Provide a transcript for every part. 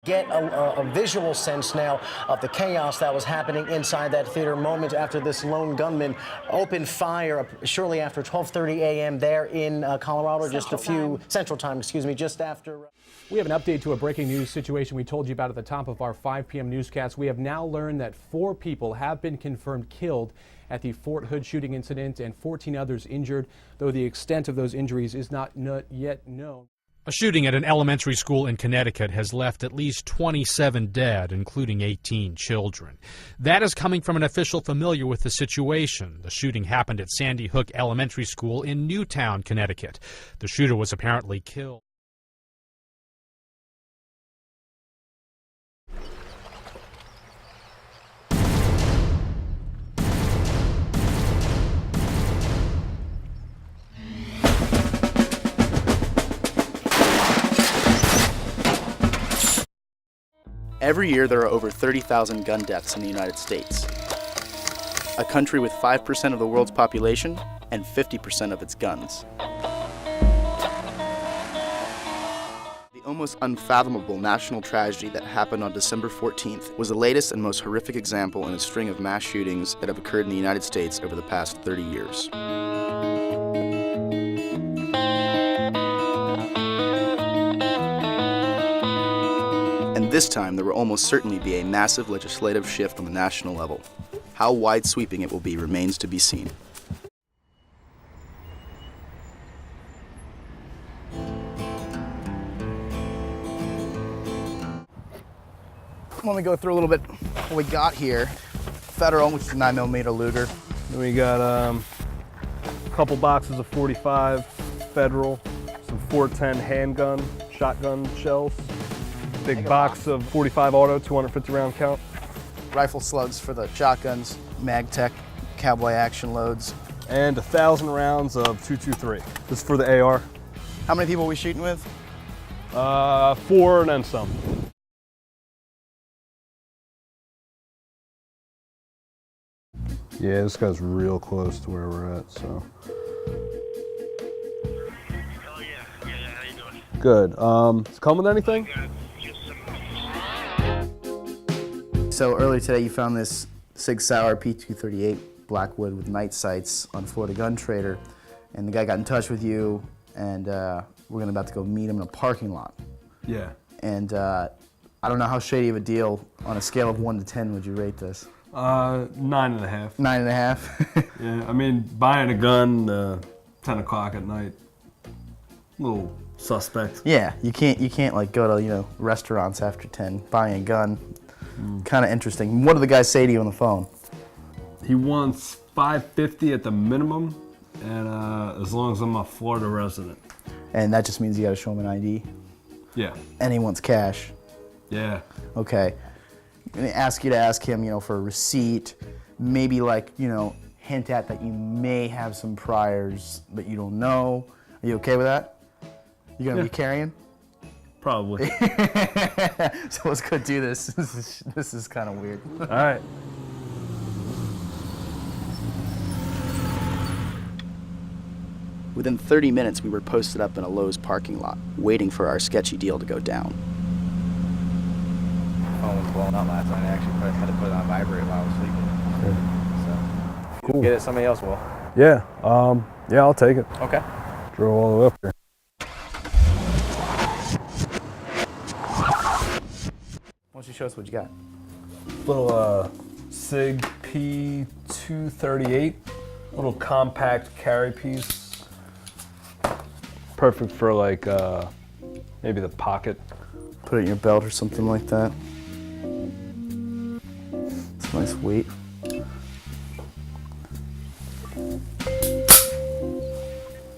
Get a visual sense now of the chaos that was happening inside that theater moments after this lone gunman opened fire shortly after 12:30 a.m. there in Colorado, Central Time, just after. We have an update to a breaking news situation we told you about at the top of our 5 p.m. newscast. We have now learned that 4 people have been confirmed killed at the Fort Hood shooting incident and 14 others injured, though the extent of those injuries is not yet known. A shooting at an elementary school in Connecticut has left at least 27 dead, including 18 children. That is coming from an official familiar with the situation. The shooting happened at Sandy Hook Elementary School in Newtown, Connecticut. The shooter was apparently killed. Every year, there are over 30,000 gun deaths in the United States, a country with 5% of the world's population and 50% of its guns. The almost unfathomable national tragedy that happened on December 14th was the latest and most horrific example in a string of mass shootings that have occurred in the United States over the past 30 years. And this time, there will almost certainly be a massive legislative shift on the national level. How wide-sweeping it will be remains to be seen. Let me go through a little bit what we got here. Federal, which is a 9mm Luger. Then we got a couple boxes of 45 Federal, some 410 handgun, shotgun shells. Big box of 45 auto, 250 round count. Rifle slugs for the shotguns, MagTech, cowboy action loads. And 1,000 rounds of 223. This is for the AR. How many people are we shooting with? 4 and then some. Yeah, this guy's real close to where we're at, so. Oh yeah, how you doing? Good. It's come with anything? So earlier today you found this Sig Sauer P238 Blackwood with night sights on Florida Gun Trader, and the guy got in touch with you, and we're about to go meet him in a parking lot. Yeah. And I don't know how shady of a deal, on a scale of 1 to 10 would you rate this? 9.5. 9.5? Yeah, I mean, buying a gun 10 o'clock at night, a little suspect. Yeah, you can't like go to restaurants after 10. Buying a gun, kind of interesting. What did the guy say to you on the phone? He wants $550 at the minimum, and as long as I'm a Florida resident. And that just means you got to show him an ID. Yeah. And he wants cash. Yeah. Okay. I'm gonna ask you to ask him, for a receipt, maybe hint at that you may have some priors that you don't know. Are you okay with that? You gonna be carrying? Probably. So let's go do this. This is kind of weird. All right. Within 30 minutes, we were posted up in a Lowe's parking lot, waiting for our sketchy deal to go down. Phone was blowing up last night. I actually had to put it on vibrate while I was sleeping. Yeah. So, cool. Get it, somebody else will. Yeah. Yeah, I'll take it. Okay. Drove all the way up here. Why don't you show us what you got? Little Sig P238, little compact carry piece. Perfect for maybe the pocket. Put it in your belt or something like that. It's a nice weight. He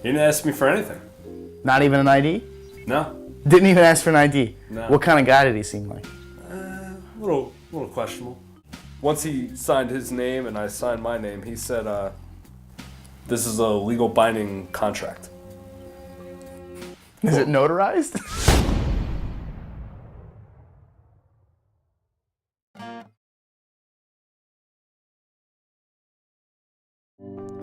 didn't ask me for anything. Not even an ID? No. Didn't even ask for an ID? No. What kind of guy did he seem like? A little questionable. Once he signed his name and I signed my name, he said, this is a legal binding contract. Is it notarized?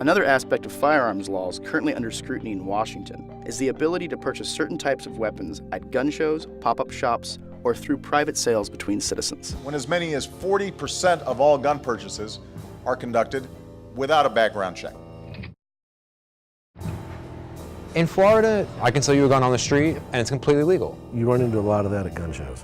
Another aspect of firearms laws currently under scrutiny in Washington is the ability to purchase certain types of weapons at gun shows, pop-up shops, or through private sales between citizens. When as many as 40% of all gun purchases are conducted without a background check. In Florida, I can sell you a gun on the street and it's completely legal. You run into a lot of that at gun shows,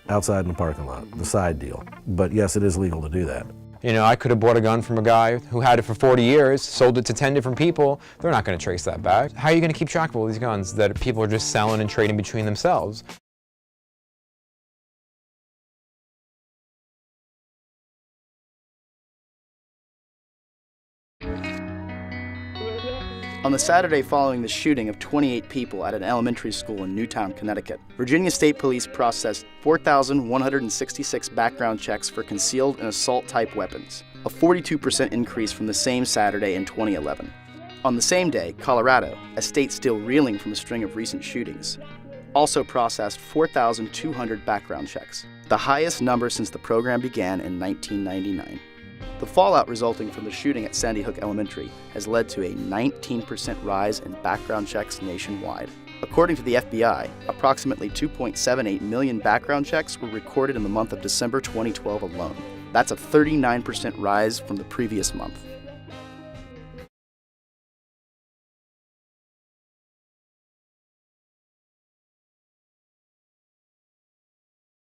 outside in the parking lot, the side deal. But yes, it is legal to do that. You know, I could have bought a gun from a guy who had it for 40 years, sold it to 10 different people. They're not going to trace that back. How are you going to keep track of all these guns that people are just selling and trading between themselves? On the Saturday following the shooting of 28 people at an elementary school in Newtown, Connecticut, Virginia State Police processed 4,166 background checks for concealed and assault-type weapons, a 42% increase from the same Saturday in 2011. On the same day, Colorado, a state still reeling from a string of recent shootings, also processed 4,200 background checks, the highest number since the program began in 1999. The fallout resulting from the shooting at Sandy Hook Elementary has led to a 19% rise in background checks nationwide. According to the FBI, approximately 2.78 million background checks were recorded in the month of December 2012 alone. That's a 39% rise from the previous month.